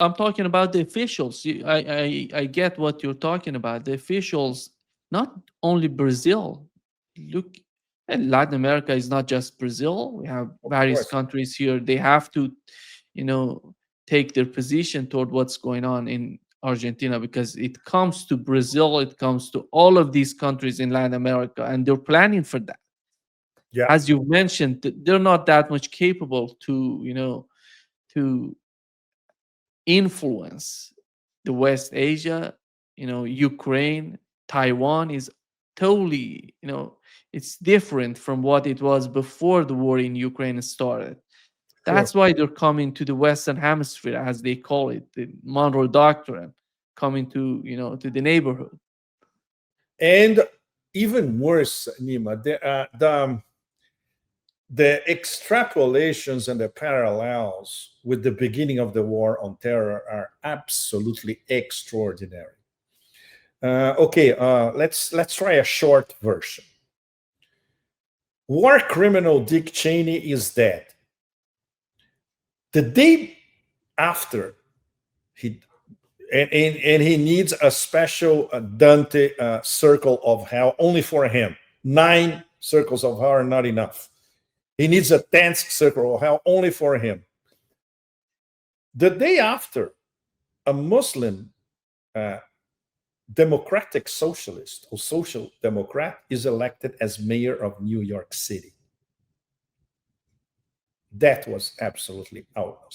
I'm talking about the officials. I get what you're talking about. The officials, not only Brazil. Look, and Latin America is not just Brazil. We have Of various course. countries here. They have to, you know, take their position toward what's going on in Argentina, because it comes to Brazil, it comes to all of these countries in Latin America, and they're planning for that. Yeah, As you mentioned, they're not that much capable to, to influence the West Asia, Ukraine, Taiwan is totally, it's different from what it was before the war in Ukraine started. sure. That's why they're coming to the Western Hemisphere, as they call it, the Monroe Doctrine, coming to, to the neighborhood. And even worse, Nima, the extrapolations and the parallels with the beginning of the war on terror are absolutely extraordinary. Okay, let's try a short version. War criminal Dick Cheney is dead. The day after he and he needs a special Dante circle of hell only for him. 9 circles of hell are not enough. He needs a 10th circle of hell only for him. The day after, a Muslim uh, democratic socialist or social democrat is elected as mayor of New York City. That was absolutely out.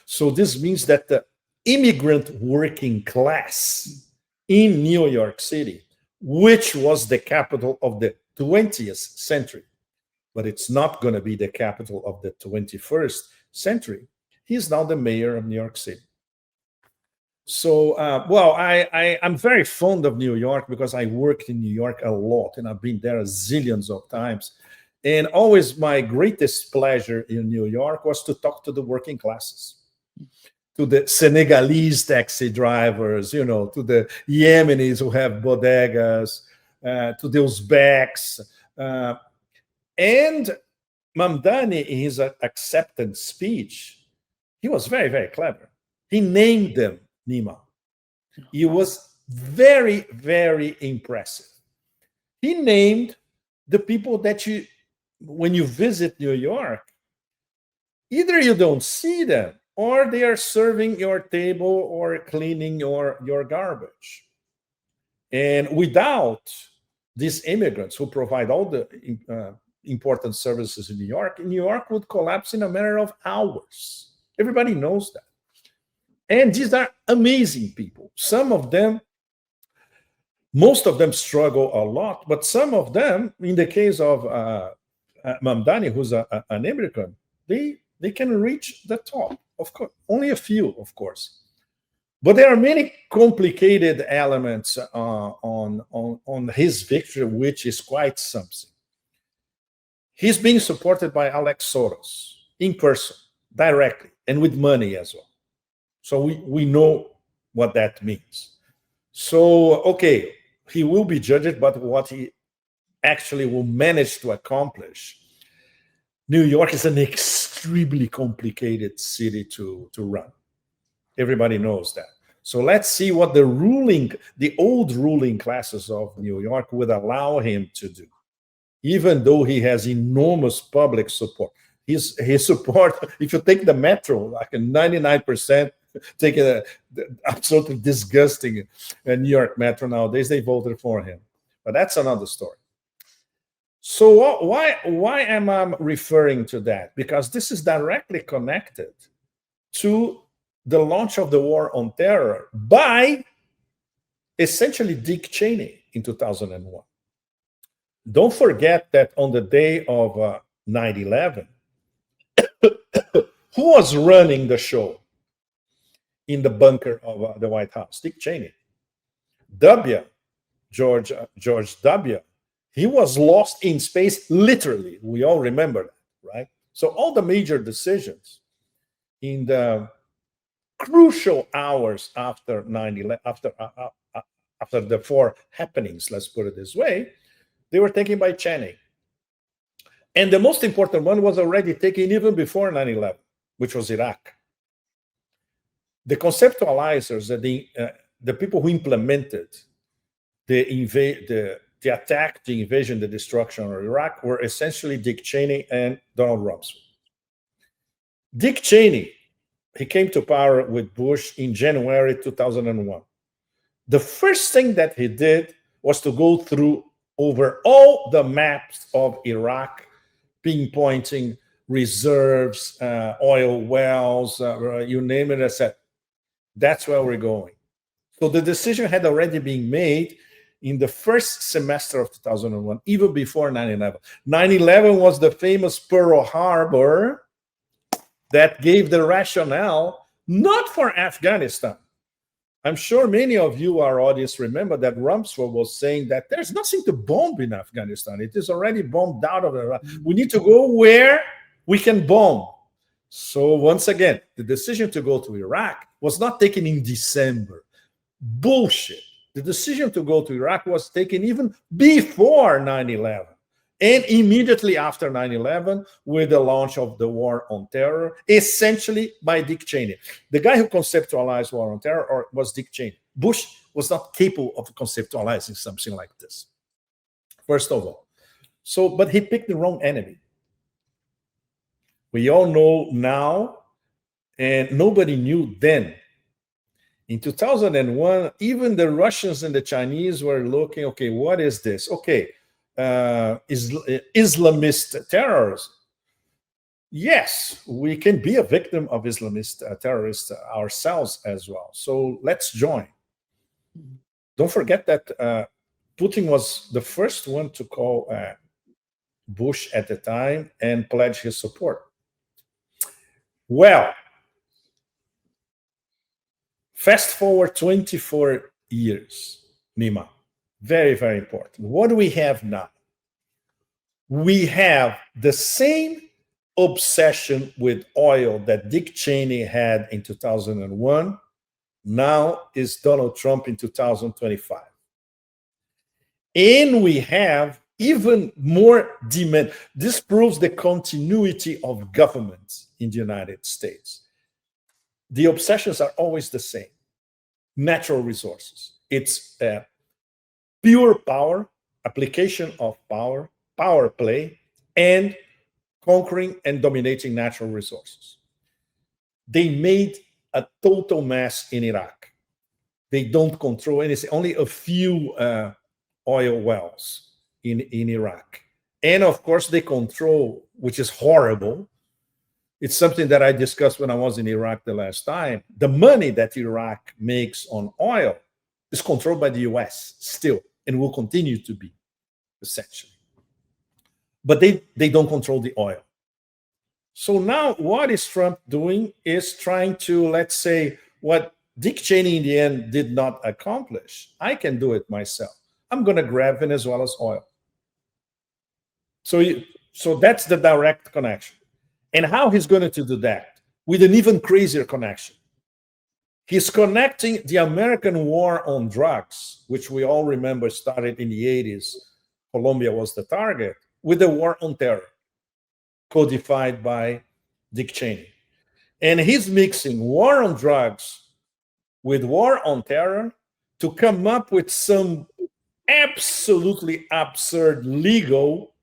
So this means that the immigrant working class in New York City, which was the capital of the 20th century, but it's not going to be the capital of the 21st century. He's now the mayor of New York City. So, well, I'm very fond of New York because I worked in New York a lot and I've been there zillions of times. And always my greatest pleasure in New York was to talk to the working classes, to the Senegalese taxi drivers, to the Yemenis who have bodegas, to the Uzbeks. And Mamdani, in his acceptance speech, he was very, very clever. He named them, Nima. He was very, very impressive. He named the people that when you visit New York, either you don't see them or they are serving your table or cleaning your garbage. And without these immigrants who provide all the important services in New York would collapse in a matter of hours. Everybody knows that. And these are amazing people. Some of them, most of them struggle a lot, but some of them, in the case of Mamdani, who's an immigrant, they can reach the top. Of course, only a few, of course. But there are many complicated elements on his victory, which is quite something. He's being supported by Alex Soros in person, directly, and with money as well. So we know what that means. So, okay, he will be judged, but what he actually will manage to accomplish. New York is an extremely complicated city to run. Everybody knows that. So let's see what the old ruling classes of New York would allow him to do, even though he has enormous public support. His support, if you take the metro, like a 99%, take a absolutely disgusting New York metro nowadays, they voted for him. But that's another story. So why am I referring to that? Because this is directly connected to the launch of the war on terror by essentially Dick Cheney in 2001. Don't forget that on the day of 9/11, who was running the show in the bunker of the White House? Dick Cheney. W, George W, he was lost in space, literally. We all remember that, right? So all the major decisions in the crucial hours after 9/11, after the 4 happenings, let's put it this way, they were taken by Cheney. And the most important one was already taken even before 9/11, which was Iraq. The conceptualizers, the people who implemented the attack, the invasion, the destruction of Iraq were essentially Dick Cheney and Donald Rumsfeld. Dick Cheney, he came to power with Bush in January 2001. The first thing that he did was to go through over all the maps of Iraq, pinpointing reserves, oil wells, you name it, I said, that's where we're going. So the decision had already been made in the first semester of 2001, even before 9/11. 9/11 was the famous Pearl Harbor that gave the rationale, not for Afghanistan. I'm sure many of you, our audience, remember that Rumsfeld was saying that there's nothing to bomb in Afghanistan. It is already bombed out of Iraq. We need to go where we can bomb. So once again, the decision to go to Iraq was not taken in December. Bullshit. The decision to go to Iraq was taken even before 9/11 and immediately after 9/11 with the launch of the war on terror, essentially by Dick Cheney. The guy who conceptualized war on terror was Dick Cheney. Bush was not capable of conceptualizing something like this, first of all. So, but he picked the wrong enemy. We all know now, and nobody knew then. In 2001, even the Russians and the Chinese were looking, okay, what is this? Okay, Islamist terrorism. Yes, we can be a victim of Islamist terrorists ourselves as well. So let's join. Don't forget that Putin was the first one to call Bush at the time and pledge his support. Well, fast forward 24 years, Nima. Very, very important. What do we have now? We have the same obsession with oil that Dick Cheney had in 2001. Now is Donald Trump in 2025. And we have even more demand. This proves the continuity of governments in the United States. The obsessions are always the same. Natural resources. It's pure power, application of power, power play, and conquering and dominating natural resources. They made a total mess in Iraq. They don't control anything, only a few oil wells in Iraq. And of course, they control, which is horrible. It's something that I discussed when I was in Iraq the last time. The money that Iraq makes on oil is controlled by the US still, and will continue to be, essentially. But they don't control the oil. So now what is Trump doing is trying to, let's say, what Dick Cheney in the end did not accomplish. I can do it myself. I'm going to grab Venezuela's oil. So that's the direct connection. And how he's going to do that? With an even crazier connection. He's connecting the American war on drugs, which we all remember started in the 80s. Colombia was the target, with the war on terror, codified by Dick Cheney. And he's mixing war on drugs with war on terror to come up with some absolutely absurd legal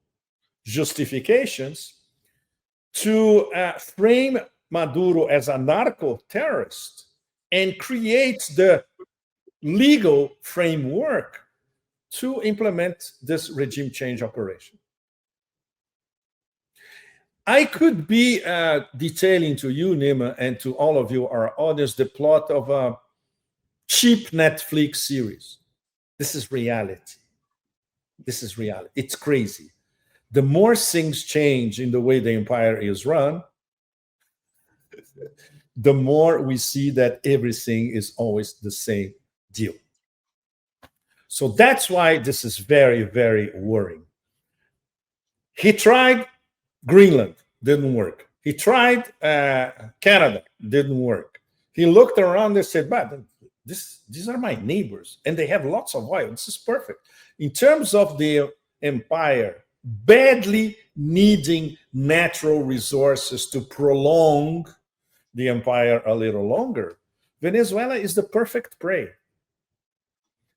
justifications to frame Maduro as a narco-terrorist and create the legal framework to implement this regime change operation. I could be detailing to you, Nima, and to all of you, our audience, the plot of a cheap Netflix series. This is reality. This is reality. It's crazy. The more things change in the way the empire is run, the more we see that everything is always the same deal. So that's why this is very, very worrying. He tried Greenland, didn't work. He tried Canada, didn't work. He looked around and said, but these are my neighbors, and they have lots of oil. This is perfect. In terms of the empire badly needing natural resources to prolong the empire a little longer, Venezuela is the perfect prey.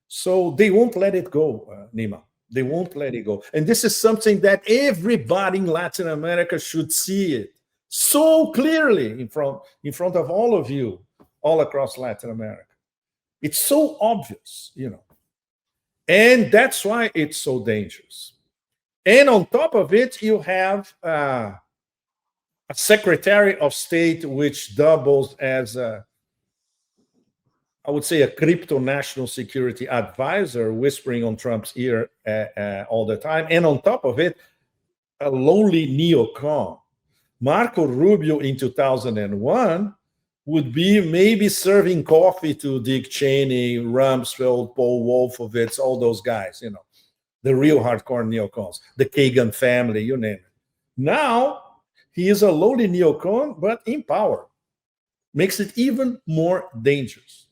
So they won't let it go, Nima. They won't let it go. And this is something that everybody in Latin America should see it so clearly in front of all of you, all across Latin America. It's so obvious, and that's why it's so dangerous. And on top of it, you have a Secretary of State which doubles as I would say a crypto national security advisor whispering on Trump's ear all the time. And on top of it, a lonely neocon. Marco Rubio in 2001 would be maybe serving coffee to Dick Cheney, Rumsfeld, Paul Wolfowitz, all those guys, the real hardcore neocons, the Kagan family, you name it. Now, he is a lowly neocon, but in power. Makes it even more dangerous.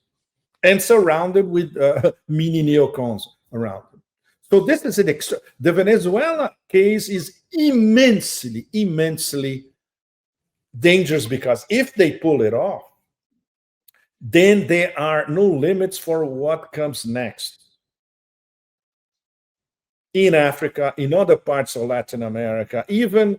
And surrounded with mini neocons around him. So this is the Venezuela case is immensely, immensely dangerous because if they pull it off, then there are no limits for what comes next. In Africa, in other parts of Latin America, even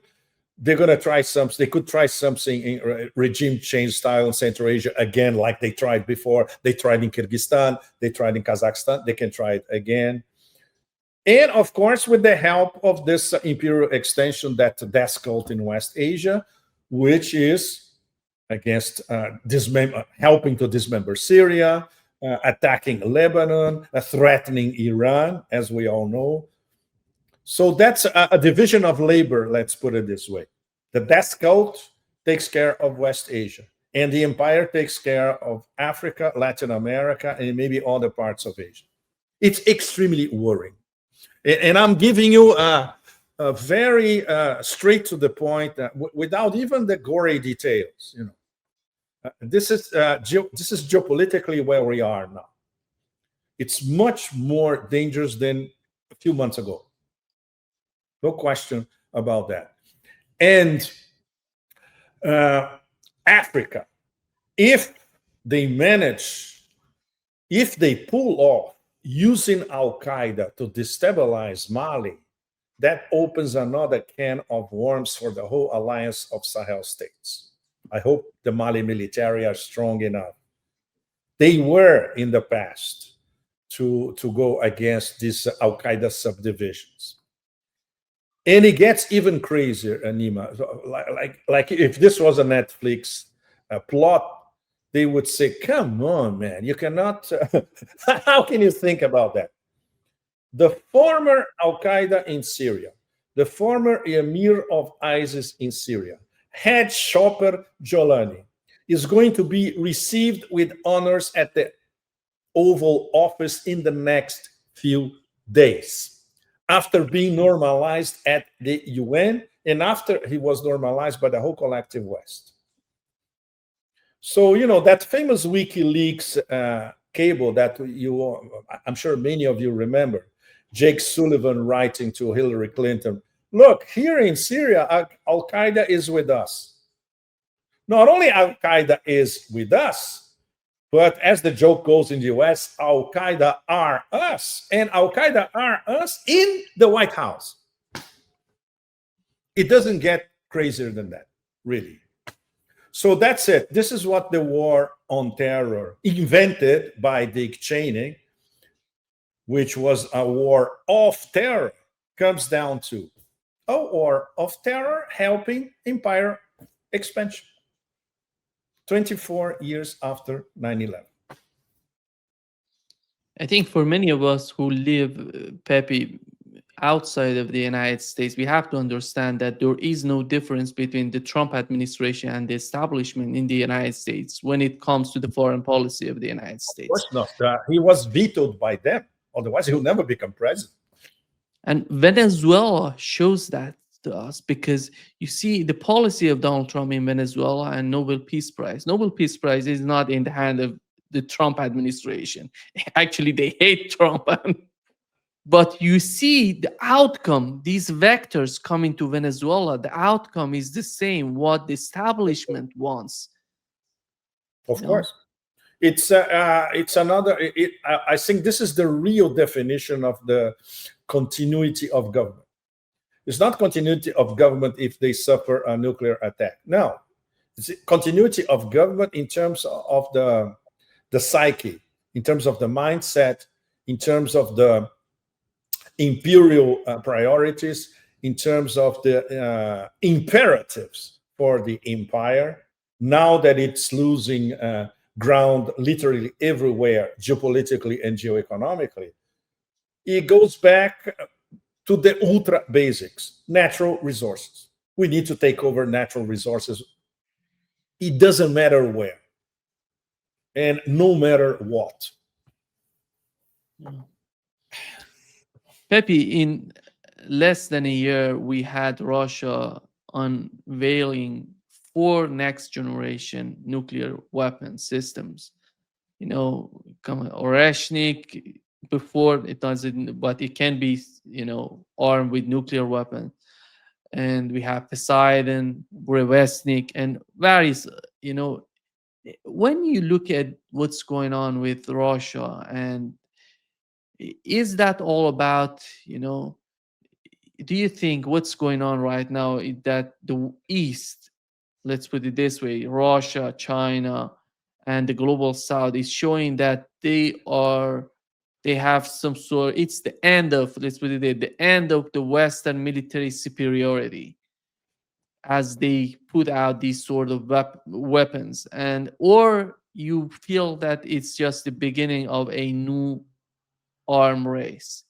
they're going to try something. They could try something in regime change style in Central Asia again, like they tried before. They tried in Kyrgyzstan. They tried in Kazakhstan. They can try it again. And of course, with the help of this imperial extension, that death cult in West Asia, which is against helping to dismember Syria, attacking Lebanon, threatening Iran, as we all know. So that's a division of labor, let's put it this way. The death cult takes care of West Asia, and the empire takes care of Africa, Latin America, and maybe other parts of Asia. It's extremely worrying. And I'm giving you a very straight to the point, without even the gory details. This is geopolitically where we are now. It's much more dangerous than a few months ago. No question about that. And Africa, if they pull off using Al Qaeda to destabilize Mali, that opens another can of worms for the whole alliance of Sahel states. I hope the Mali military are strong enough. They were in the past to go against these Al Qaeda subdivisions. And it gets even crazier, Anima. Like if this was a Netflix plot, they would say, come on, man, you cannot. How can you think about that? The former Al Qaeda in Syria, the former emir of ISIS in Syria, head shopper Jolani, is going to be received with honors at the Oval Office in the next few days, after being normalized at the UN and after he was normalized by the whole collective West. So, that famous WikiLeaks cable that I'm sure many of you remember, Jake Sullivan writing to Hillary Clinton, look, here in Syria, Al-Qaeda is with us. Not only Al-Qaeda is with us, but as the joke goes in the US, Al-Qaeda are us. And Al-Qaeda are us in the White House. It doesn't get crazier than that, really. So that's it. This is what the war on terror, invented by Dick Cheney, which was a war of terror, comes down to. A war of terror helping empire expansion. 24 years after 9/11. I think for many of us who live, Pepe, outside of the United States, we have to understand that there is no difference between the Trump administration and the establishment in the United States when it comes to the foreign policy of the United States. Of course not. He was vetoed by them. Otherwise, he would never become president. And Venezuela shows that to us, because you see the policy of Donald Trump in Venezuela and Nobel Peace Prize. Nobel Peace Prize is not in the hand of the Trump administration. Actually, they hate Trump. But you see the outcome, these vectors coming to Venezuela, the outcome is the same, what the establishment wants. Of course. It's another. I think this is the real definition of the continuity of government. It's not continuity of government if they suffer a nuclear attack. No, it's continuity of government in terms of the psyche, in terms of the mindset, in terms of the imperial priorities, in terms of the imperatives for the empire. Now that it's losing ground literally everywhere, geopolitically and geoeconomically, it goes back to the ultra basics: natural resources. We need to take over natural resources. It doesn't matter where and no matter what. Pepe, in less than a year, we had Russia unveiling four next generation nuclear weapon systems. Oreshnik, before it doesn't, but it can be, armed with nuclear weapon. And we have Poseidon, Brevesnik, and various, when you look at what's going on with Russia, and is that all about, do you think what's going on right now is that the East, let's put it this way, Russia, China, and the global South is showing that they have some sort, it's the end of, let's put it there, the end of the Western military superiority, as they put out these sort of weapons, and or you feel that it's just the beginning of a new arm race?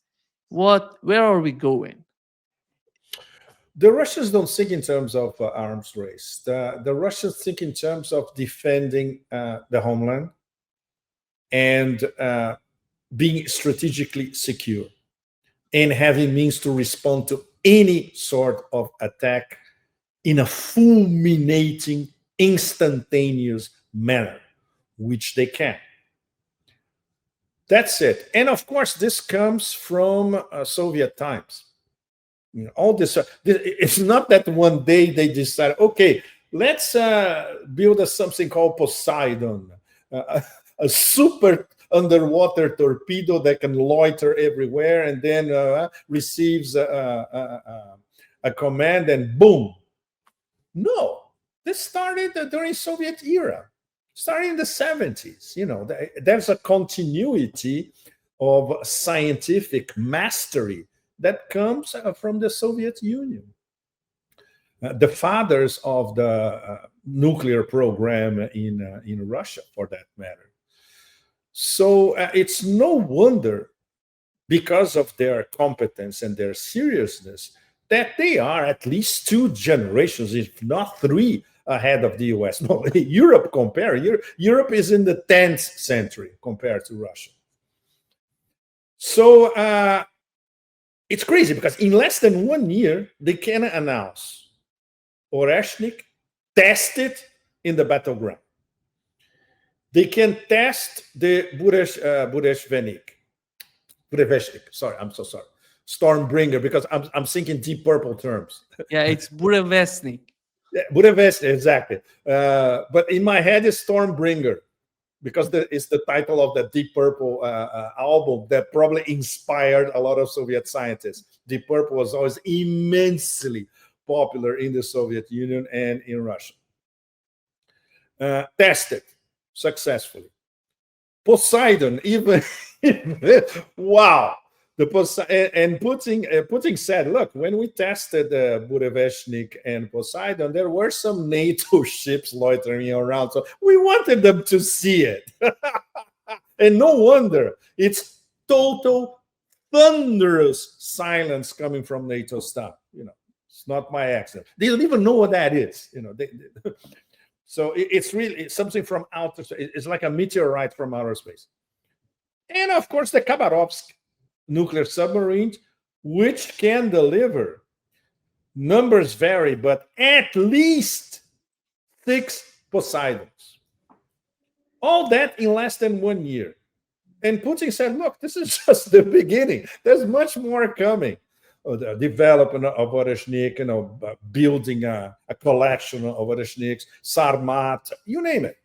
Where are we going? The Russians don't think in terms of arms race. The Russians think in terms of defending the homeland and being strategically secure and having means to respond to any sort of attack in a fulminating, instantaneous manner, which they can. That's it. And of course, this comes from Soviet times. All this, it's not that one day they decided, okay, let's build something called Poseidon, a super underwater torpedo that can loiter everywhere and then receives a command and boom. No, this started during Soviet era, starting in the 70s. There's a continuity of scientific mastery that comes from the Soviet Union. The fathers of the nuclear program in Russia, for that matter. So it's no wonder, because of their competence and their seriousness, that they are at least two generations, if not three, ahead of the US. No, Europe is in the 10th century compared to Russia. So it's crazy because in less than 1 year, they can announce Oreshnik tested in the battleground. They can test the Burevestnik. Sorry, I'm so sorry. Stormbringer, because I'm thinking Deep Purple terms. Yeah, it's Burevestnik. Yeah, Burevestnik, exactly. But in my head, it's Stormbringer, because it's the title of the Deep Purple album that probably inspired a lot of Soviet scientists. Deep Purple was always immensely popular in the Soviet Union and in Russia. Tested successfully. Poseidon, even wow. And Putin said, look, when we tested Burevestnik and Poseidon, there were some NATO ships loitering around. So we wanted them to see it. And no wonder it's total thunderous silence coming from NATO staff. It's not my accent. They don't even know what that is. So it's really something from outer space. It's like a meteorite from outer space. And of course, the Khabarovsk nuclear submarines, which can deliver, numbers vary, but at least 6 Poseidons. All that in less than 1 year. And Putin said, look, this is just the beginning. There's much more coming. The development of Oreshnik, building a collection of Oreshniks, Sarmat, you name it.